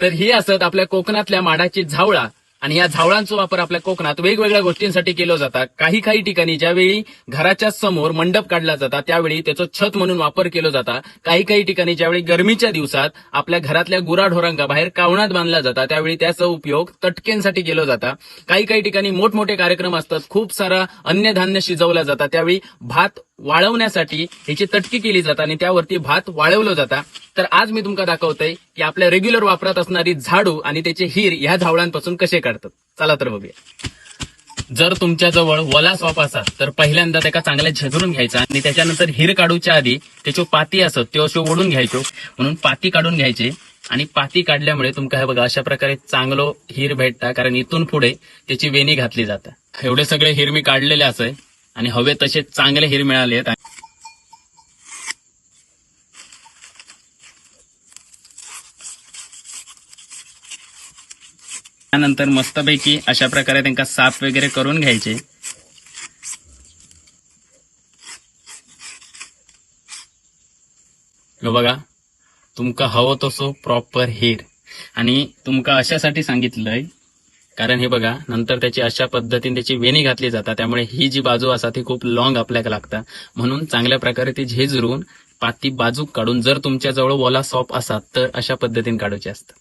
तर ही असत आपल्या कोकणातल्या माडाची झावळा. आणि या झावळांचा वापर आपल्या कोकणात वेगवेगळ्या गोष्टींसाठी केला जातात. काही ठिकाणी ज्यावेळी घराच्या समोर मंडप काढला जाता त्यावेळी त्याचं छत म्हणून वापर केला जाता. काही ठिकाणी ज्यावेळी गरमीच्या दिवसात आपल्या घरातल्या गुराढोरांका बाहेर कावणात बांधला जाता त्यावेळी त्याचा उपयोग तटकेंसाठी केला जाता. काही ठिकाणी मोठमोठे कार्यक्रम असतात, खूप सारा अन्नधान्य शिजवलं जातं, त्यावेळी भात वाळवण्यासाठी ह्याची तटकी केली जातात आणि त्यावरती भात वाळवलं जातं. तर आज मी तुमका दाखवतोय की आपल्या रेग्युलर वापरात असणारी झाडू आणि त्याचे हिर ह्या झावळांपासून कसे काढतात. चला तर बघूया. जर तुमच्याजवळ वला सॉप असा तर पहिल्यांदा त्याला चांगल्या झेजरून घ्यायचा आणि त्याच्यानंतर हिर काढूच्या आधी त्याची पाती असत ते असे ओढून घ्यायचो. म्हणून पाती काढून घ्यायचे आणि पाती काढल्यामुळे तुमका हे बघा अशा प्रकारे चांगलं हिर भेटता, कारण इथून पुढे त्याची वेणी घातली जातात. एवढे सगळे हिर मी काढलेले असे आणि हवे तसे चांगले हिर मिळाले आहेत. त्यानंतर मस्तपैकी अशा प्रकारे त्यांना साफ वगैरे करून घ्यायचे. बघा तुमका हवं तसो प्रॉपर हेर. आणि तुमका अशासाठी सांगितलंय कारण हे बघा नंतर त्याची अशा पद्धतीने त्याची वेणी घातली जातात, त्यामुळे ही जी बाजू असा ती खूप लॉंग आपल्याला लागतात. म्हणून चांगल्या प्रकारे ती झेजरून पाती बाजूक काढून, जर तुमच्या जवळ ओला सॉप असा तर अशा पद्धतीने काढायची असतात.